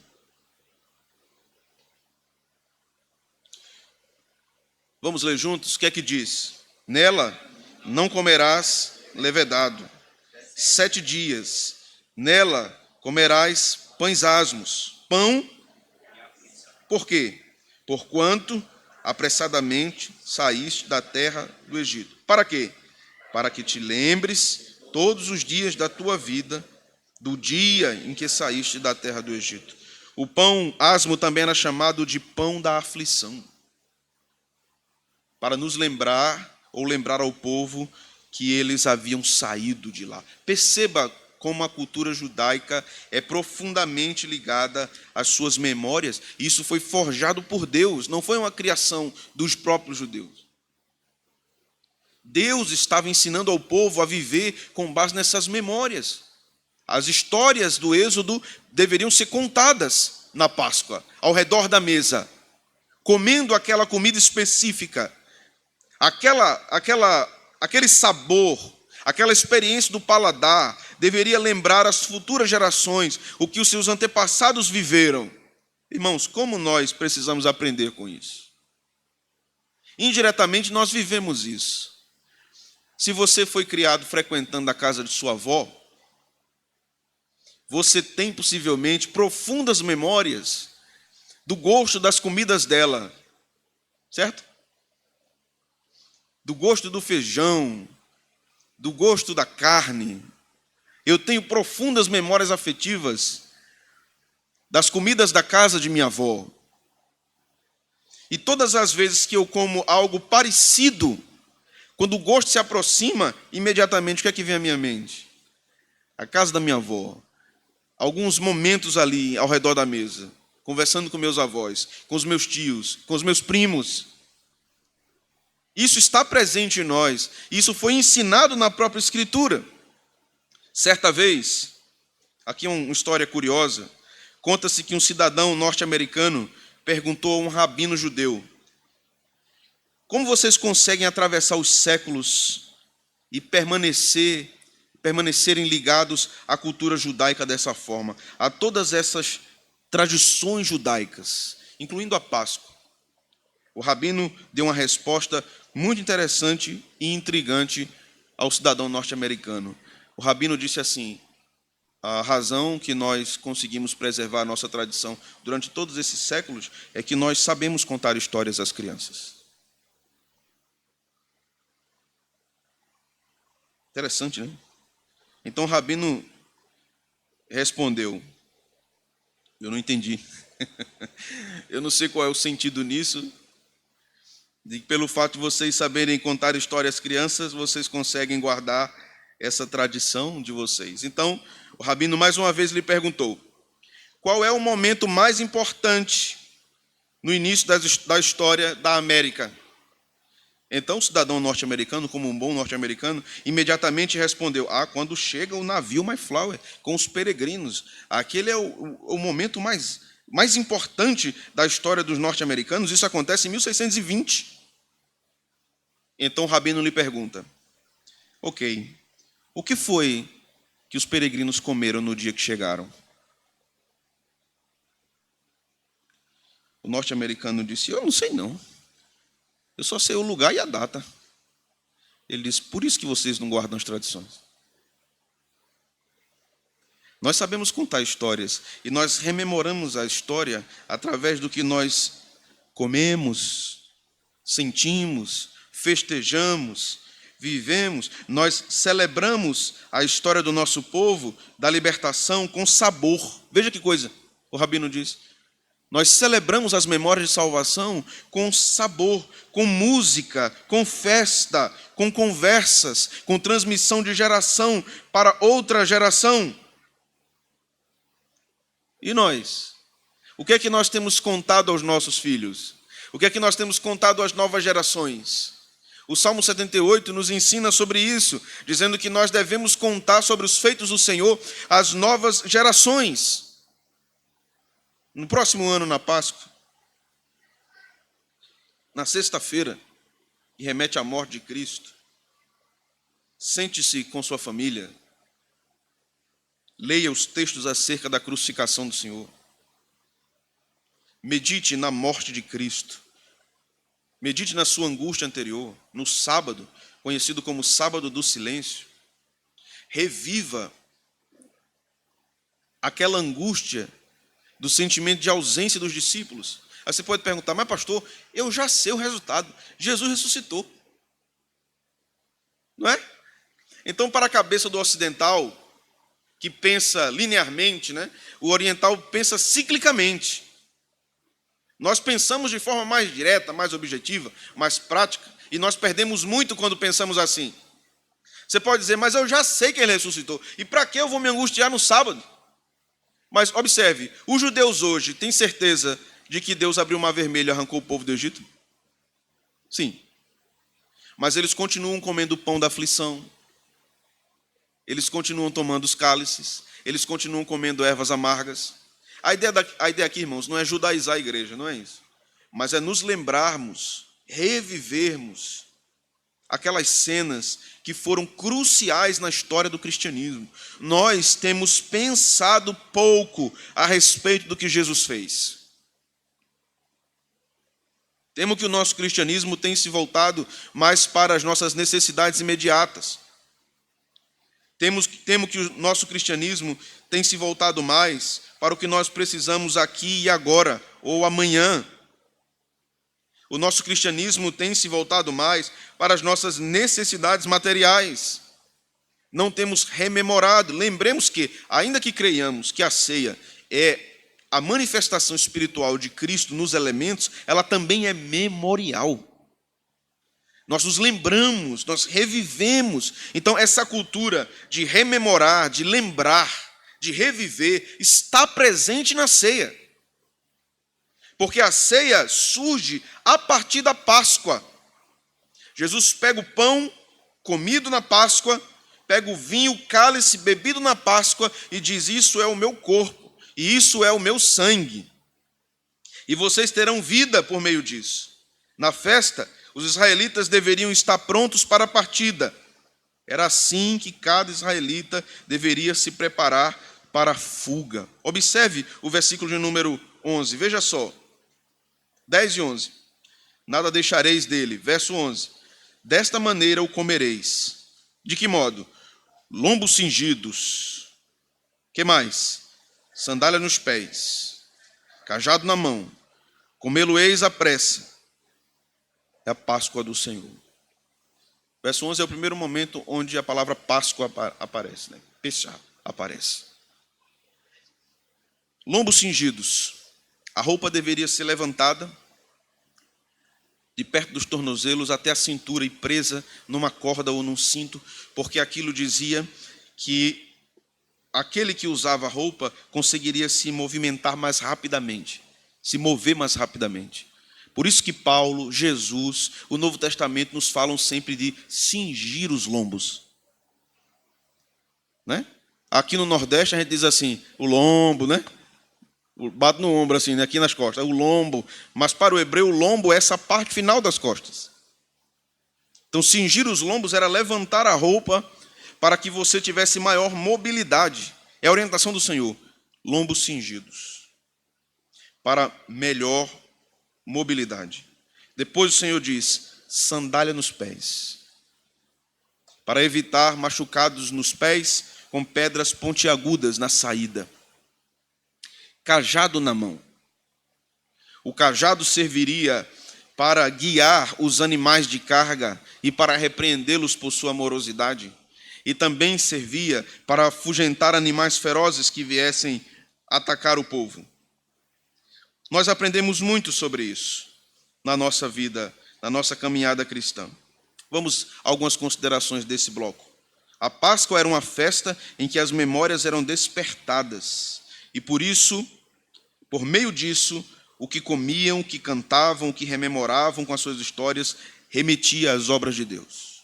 Vamos ler juntos? O que é que diz? Nela não comerás levedado. 7 dias. Nela comerás pães asmos. Pão, por quê? Porquanto apressadamente saíste da terra do Egito. Para quê? Para que te lembres todos os dias da tua vida, do dia em que saíste da terra do Egito. O pão asmo também era chamado de pão da aflição, para nos lembrar, ou lembrar ao povo, que eles haviam saído de lá. Perceba como a cultura judaica é profundamente ligada às suas memórias. Isso foi forjado por Deus, não foi uma criação dos próprios judeus. Deus estava ensinando ao povo a viver com base nessas memórias. As histórias do Êxodo deveriam ser contadas na Páscoa, ao redor da mesa, comendo aquela comida específica. Aquele sabor, aquela experiência do paladar deveria lembrar às futuras gerações o que os seus antepassados viveram. Irmãos, como nós precisamos aprender com isso? Indiretamente nós vivemos isso. Se você foi criado frequentando a casa de sua avó, você tem possivelmente profundas memórias do gosto das comidas dela, certo? Do gosto do feijão, do gosto da carne. Eu tenho profundas memórias afetivas das comidas da casa de minha avó. E todas as vezes que eu como algo parecido, quando o gosto se aproxima, imediatamente o que é que vem à minha mente? A casa da minha avó. Alguns momentos ali ao redor da mesa, conversando com meus avós, com os meus tios, com os meus primos. Isso está presente em nós. Isso foi ensinado na própria Escritura. Certa vez, aqui uma história curiosa, conta-se que um cidadão norte-americano perguntou a um rabino judeu: como vocês conseguem atravessar os séculos e permanecerem ligados à cultura judaica dessa forma, a todas essas tradições judaicas, incluindo a Páscoa? O rabino deu uma resposta muito interessante e intrigante ao cidadão norte-americano. O rabino disse assim: a razão que nós conseguimos preservar a nossa tradição durante todos esses séculos é que nós sabemos contar histórias às crianças. Interessante, né? Então o rabino respondeu: eu não entendi. Eu não sei qual é o sentido nisso, de que pelo fato de vocês saberem contar histórias às crianças, vocês conseguem guardar essa tradição de vocês. Então, o rabino mais uma vez lhe perguntou: qual é o momento mais importante no início da história da América? Então o cidadão norte-americano, como um bom norte-americano, imediatamente respondeu: quando chega o navio Mayflower com os peregrinos. Aquele é o momento mais importante da história dos norte-americanos. Isso acontece em 1620. Então o rabino lhe pergunta: ok, o que foi que os peregrinos comeram no dia que chegaram? O norte-americano disse: eu não sei não. Eu só sei o lugar e a data. Ele disse: por isso que vocês não guardam as tradições. Nós sabemos contar histórias e nós rememoramos a história através do que nós comemos, sentimos, festejamos, vivemos. Nós celebramos a história do nosso povo, da libertação, com sabor. Veja que coisa, o rabino diz. Nós celebramos as memórias de salvação com sabor, com música, com festa, com conversas, com transmissão de geração para outra geração. E nós? O que é que nós temos contado aos nossos filhos? O que é que nós temos contado às novas gerações? O Salmo 78 nos ensina sobre isso, dizendo que nós devemos contar sobre os feitos do Senhor às novas gerações. No próximo ano, na Páscoa, na sexta-feira, que remete à morte de Cristo, sente-se com sua família, leia os textos acerca da crucificação do Senhor, medite na morte de Cristo, medite na sua angústia anterior, no sábado, conhecido como sábado do silêncio, reviva aquela angústia do sentimento de ausência dos discípulos. Aí você pode perguntar: mas pastor, eu já sei o resultado. Jesus ressuscitou. Não é? Então, para a cabeça do ocidental, que pensa linearmente, né, o oriental pensa ciclicamente. Nós pensamos de forma mais direta, mais objetiva, mais prática, e nós perdemos muito quando pensamos assim. Você pode dizer: mas eu já sei que ele ressuscitou, e para que eu vou me angustiar no sábado? Mas observe, os judeus hoje têm certeza de que Deus abriu o mar vermelho e arrancou o povo do Egito? Sim. Mas eles continuam comendo o pão da aflição, eles continuam tomando os cálices, eles continuam comendo ervas amargas. A ideia aqui, irmãos, não é judaizar a igreja, não é isso. Mas é nos lembrarmos, revivermos aquelas cenas que foram cruciais na história do cristianismo. Nós temos pensado pouco a respeito do que Jesus fez. Temo que o nosso cristianismo tem se voltado mais para as nossas necessidades imediatas. Temo que o nosso cristianismo tem se voltado mais para o que nós precisamos aqui e agora, ou amanhã. O nosso cristianismo tem se voltado mais para as nossas necessidades materiais. Não temos rememorado. Lembremos que, ainda que creiamos que a ceia é a manifestação espiritual de Cristo nos elementos, ela também é memorial. Nós nos lembramos, nós revivemos. Então, essa cultura de rememorar, de lembrar, de reviver, está presente na ceia. Porque a ceia surge a partir da Páscoa. Jesus pega o pão comido na Páscoa, pega o vinho, o cálice bebido na Páscoa e diz: isso é o meu corpo e isso é o meu sangue. E vocês terão vida por meio disso. Na festa, os israelitas deveriam estar prontos para a partida. Era assim que cada israelita deveria se preparar para a fuga. Observe o versículo de número 11, veja só. 10 e 11. Nada deixareis dele. Verso 11. Desta maneira o comereis. De que modo? Lombos cingidos. Que mais? Sandália nos pés. Cajado na mão. Comê-lo-eis à pressa. É a Páscoa do Senhor. Verso 11 é o primeiro momento onde a palavra Páscoa aparece. Né? Pesach aparece. Lombos cingidos. A roupa deveria ser levantada de perto dos tornozelos até a cintura e presa numa corda ou num cinto, porque aquilo dizia que aquele que usava a roupa conseguiria se movimentar mais rapidamente, se mover mais rapidamente. Por isso que Paulo, Jesus, o Novo Testamento nos falam sempre de cingir os lombos. Né? Aqui no Nordeste a gente diz assim, o lombo, né? Bate no ombro assim, né? Aqui nas costas, o lombo. Mas para o hebreu, o lombo é essa parte final das costas. Então, cingir os lombos era levantar a roupa para que você tivesse maior mobilidade. É a orientação do Senhor. Lombos cingidos. Para melhor mobilidade. Depois o Senhor diz, sandália nos pés. Para evitar machucados nos pés com pedras pontiagudas na saída. Cajado na mão. O cajado serviria para guiar os animais de carga e para repreendê-los por sua morosidade. E também servia para afugentar animais ferozes que viessem atacar o povo. Nós aprendemos muito sobre isso na nossa vida, na nossa caminhada cristã. Vamos a algumas considerações desse bloco. A Páscoa era uma festa em que as memórias eram despertadas. E por isso, por meio disso, o que comiam, o que cantavam, o que rememoravam com as suas histórias, remetia às obras de Deus.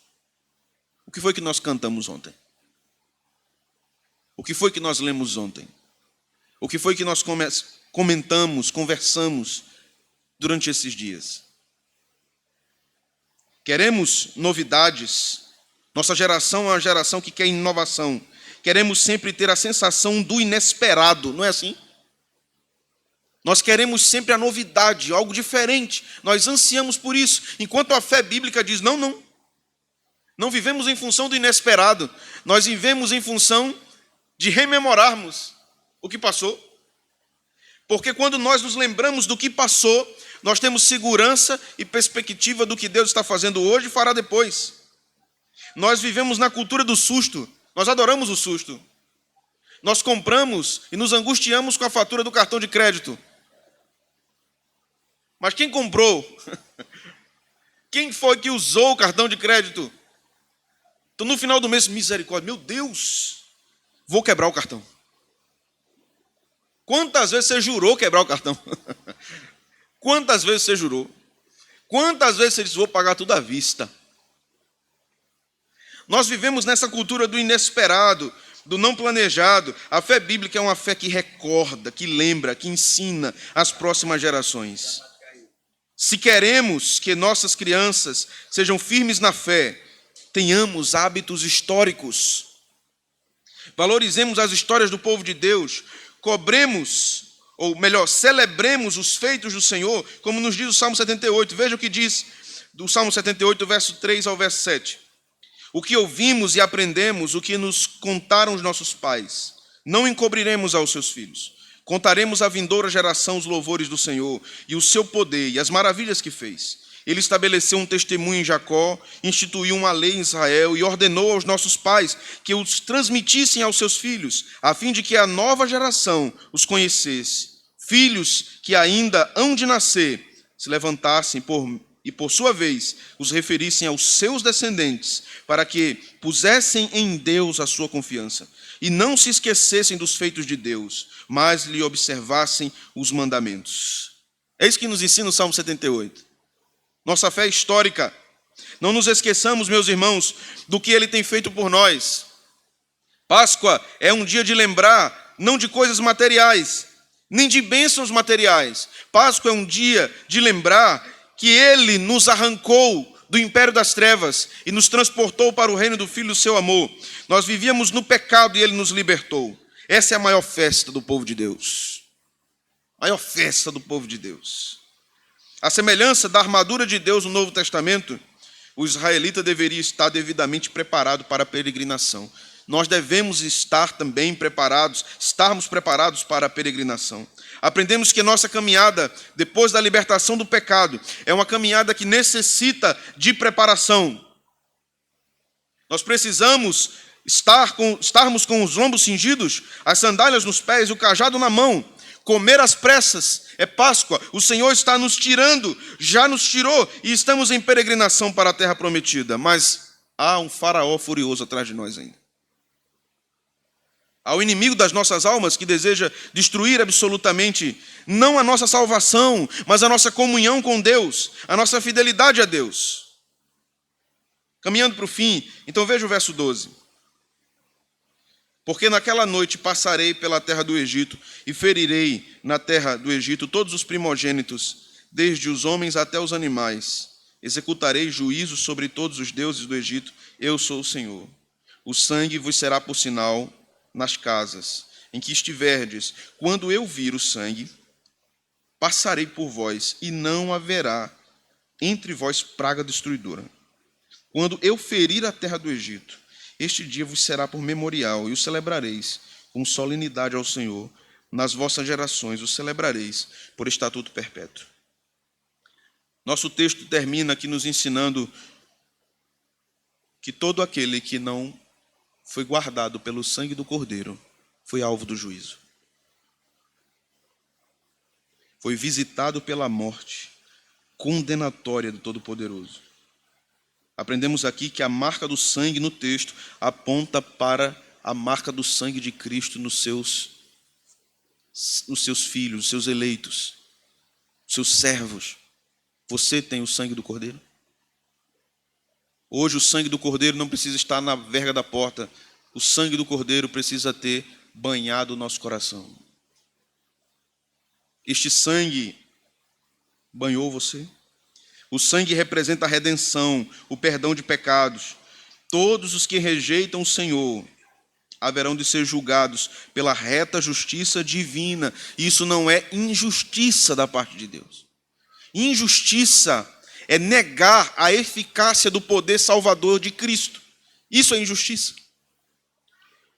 O que foi que nós cantamos ontem? O que foi que nós lemos ontem? O que foi que nós comentamos, conversamos durante esses dias? Queremos novidades. Nossa geração é uma geração que quer inovação. Queremos sempre ter a sensação do inesperado, não é assim? Nós queremos sempre a novidade, algo diferente. Nós ansiamos por isso. Enquanto a fé bíblica diz, não. Não vivemos em função do inesperado. Nós vivemos em função de rememorarmos o que passou. Porque quando nós nos lembramos do que passou, nós temos segurança e perspectiva do que Deus está fazendo hoje e fará depois. Nós vivemos na cultura do susto. Nós adoramos o susto. Nós compramos e nos angustiamos com a fatura do cartão de crédito. Mas quem comprou? Quem foi que usou o cartão de crédito? Então, no final do mês, misericórdia, meu Deus, vou quebrar o cartão. Quantas vezes você jurou quebrar o cartão? Quantas vezes você jurou? Quantas vezes você disse, vou pagar tudo à vista? Nós vivemos nessa cultura do inesperado, do não planejado. A fé bíblica é uma fé que recorda, que lembra, que ensina as próximas gerações. Se queremos que nossas crianças sejam firmes na fé, tenhamos hábitos históricos. Valorizemos as histórias do povo de Deus. Cobremos, ou melhor, celebremos os feitos do Senhor, como nos diz o Salmo 78. Veja o que diz do Salmo 78, verso 3 ao verso 7. O que ouvimos e aprendemos, o que nos contaram os nossos pais, não encobriremos aos seus filhos. Contaremos à vindoura geração os louvores do Senhor e o seu poder e as maravilhas que fez. Ele estabeleceu um testemunho em Jacó, instituiu uma lei em Israel e ordenou aos nossos pais que os transmitissem aos seus filhos, a fim de que a nova geração os conhecesse. Filhos que ainda hão de nascer se levantassem e, por sua vez, os referissem aos seus descendentes, para que pusessem em Deus a sua confiança e não se esquecessem dos feitos de Deus, mas lhe observassem os mandamentos. É isso que nos ensina o Salmo 78. Nossa fé é histórica. Não nos esqueçamos, meus irmãos, do que Ele tem feito por nós. Páscoa é um dia de lembrar, não de coisas materiais, nem de bênçãos materiais. Páscoa é um dia de lembrar que Ele nos arrancou do império das trevas e nos transportou para o reino do Filho do seu amor. Nós vivíamos no pecado e Ele nos libertou. Essa é a maior festa do povo de Deus. A maior festa do povo de Deus. A semelhança da armadura de Deus no Novo Testamento, o israelita deveria estar devidamente preparado para a peregrinação. Nós devemos estarmos preparados para a peregrinação. Aprendemos que nossa caminhada, depois da libertação do pecado, é uma caminhada que necessita de preparação. Nós precisamos estarmos com os lombos cingidos, as sandálias nos pés e o cajado na mão. Comer às pressas, é Páscoa, o Senhor está nos tirando, já nos tirou e estamos em peregrinação para a terra prometida. Mas há um faraó furioso atrás de nós ainda. ao inimigo das nossas almas que deseja destruir absolutamente não a nossa salvação, mas a nossa comunhão com Deus, a nossa fidelidade a Deus. Caminhando para o fim, então veja o verso 12. Porque naquela noite passarei pela terra do Egito e ferirei na terra do Egito todos os primogênitos, desde os homens até os animais. Executarei juízo sobre todos os deuses do Egito, eu sou o Senhor. O sangue vos será por sinal nas casas em que estiverdes. Quando eu vir o sangue, passarei por vós, e não haverá entre vós praga destruidora. Quando eu ferir a terra do Egito, este dia vos será por memorial, e o celebrareis com solenidade ao Senhor. Nas vossas gerações o celebrareis por estatuto perpétuo. Nosso texto termina aqui nos ensinando que todo aquele que não foi guardado pelo sangue do Cordeiro foi alvo do juízo. Foi visitado pela morte condenatória do Todo-Poderoso. Aprendemos aqui que a marca do sangue no texto aponta para a marca do sangue de Cristo nos seus filhos, nos seus eleitos, nos seus servos. Você tem o sangue do Cordeiro? Hoje o sangue do Cordeiro não precisa estar na verga da porta. O sangue do Cordeiro precisa ter banhado o nosso coração. Este sangue banhou você? O sangue representa a redenção, o perdão de pecados. Todos os que rejeitam o Senhor haverão de ser julgados pela reta justiça divina. Isso não é injustiça da parte de Deus. Injustiça é negar a eficácia do poder salvador de Cristo. Isso é injustiça.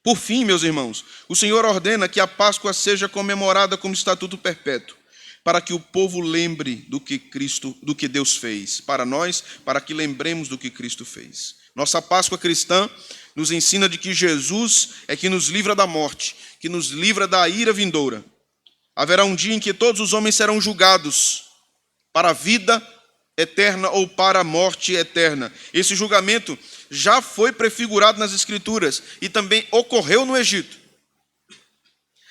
Por fim, meus irmãos, o Senhor ordena que a Páscoa seja comemorada como estatuto perpétuo, para que o povo lembre do que Deus fez. Para nós, para que lembremos do que Cristo fez. Nossa Páscoa cristã nos ensina de que Jesus é que nos livra da morte, que nos livra da ira vindoura. Haverá um dia em que todos os homens serão julgados para a vida eterna ou para a morte eterna. Esse julgamento já foi prefigurado nas Escrituras e também ocorreu no Egito.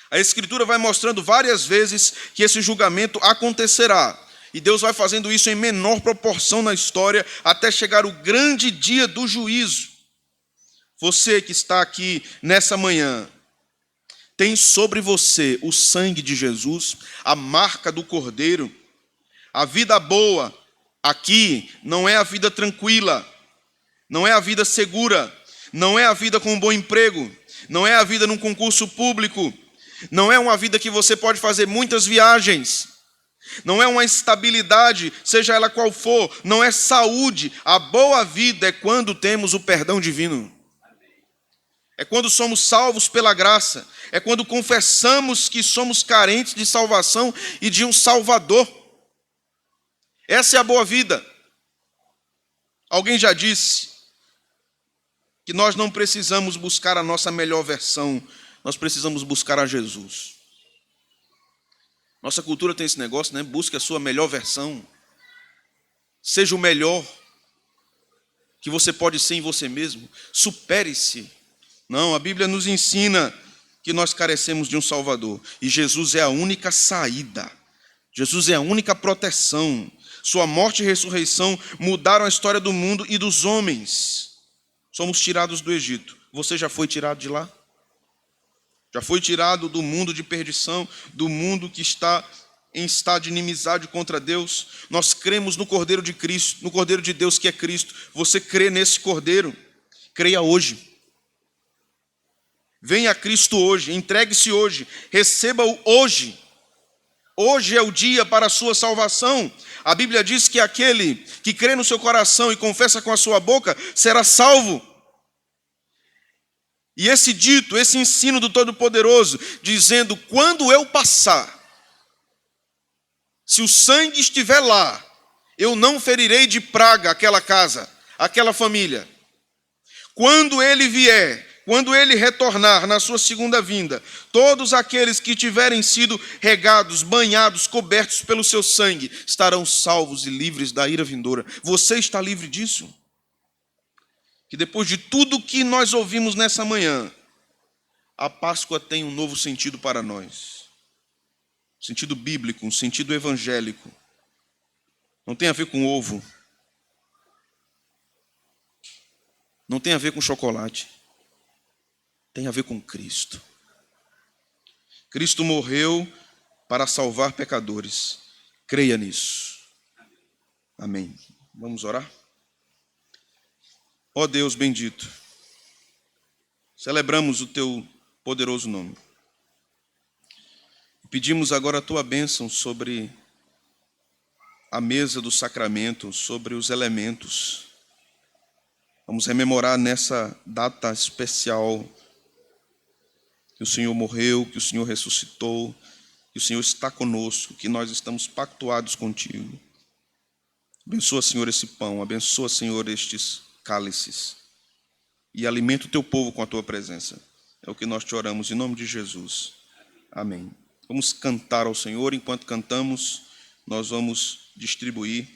A Escritura vai mostrando várias vezes que esse julgamento acontecerá. E Deus vai fazendo isso em menor proporção na história até chegar o grande dia do juízo. Você que está aqui nessa manhã, tem sobre você o sangue de Jesus, a marca do Cordeiro. A vida boa aqui não é a vida tranquila, não é a vida segura, não é a vida com um bom emprego, não é a vida num concurso público, não é uma vida que você pode fazer muitas viagens, não é uma estabilidade, seja ela qual for, não é saúde. A boa vida é quando temos o perdão divino. É quando somos salvos pela graça, é quando confessamos que somos carentes de salvação e de um Salvador. Essa é a boa vida. Alguém já disse que nós não precisamos buscar a nossa melhor versão, nós precisamos buscar a Jesus. Nossa cultura tem esse negócio, né? Busque a sua melhor versão. Seja o melhor que você pode ser em você mesmo. Supere-se. Não, a Bíblia nos ensina que nós carecemos de um Salvador. E Jesus é a única saída. Jesus é a única proteção. Sua morte e ressurreição mudaram a história do mundo e dos homens. Somos tirados do Egito. Você já foi tirado de lá? Já foi tirado do mundo de perdição, do mundo que está em estado de inimizade contra Deus. Nós cremos no Cordeiro de Cristo, no Cordeiro de Deus que é Cristo. Você crê nesse Cordeiro? Creia hoje. Venha a Cristo hoje, entregue-se hoje, receba-o hoje. Hoje é o dia para a sua salvação. A Bíblia diz que aquele que crê no seu coração e confessa com a sua boca será salvo. E esse dito, esse ensino do Todo-Poderoso, dizendo, quando eu passar, se o sangue estiver lá, eu não ferirei de praga aquela casa, aquela família. Quando ele vier, quando ele retornar na sua segunda vinda, todos aqueles que tiverem sido regados, banhados, cobertos pelo seu sangue, estarão salvos e livres da ira vindoura. Você está livre disso? Que depois de tudo que nós ouvimos nessa manhã, a Páscoa tem um novo sentido para nós. Um sentido bíblico, um sentido evangélico. Não tem a ver com ovo. Não tem a ver com chocolate. Tem a ver com Cristo. Cristo morreu para salvar pecadores. Creia nisso. Amém. Vamos orar? Ó Deus bendito, celebramos o teu poderoso nome. Pedimos agora a tua bênção sobre a mesa do sacramento, sobre os elementos. Vamos rememorar nessa data especial que o Senhor morreu, que o Senhor ressuscitou, que o Senhor está conosco, que nós estamos pactuados contigo. Abençoa, Senhor, esse pão, abençoa, Senhor, estes cálices e alimenta o teu povo com a tua presença. É o que nós te oramos em nome de Jesus. Amém. Vamos cantar ao Senhor. Enquanto cantamos, nós vamos distribuir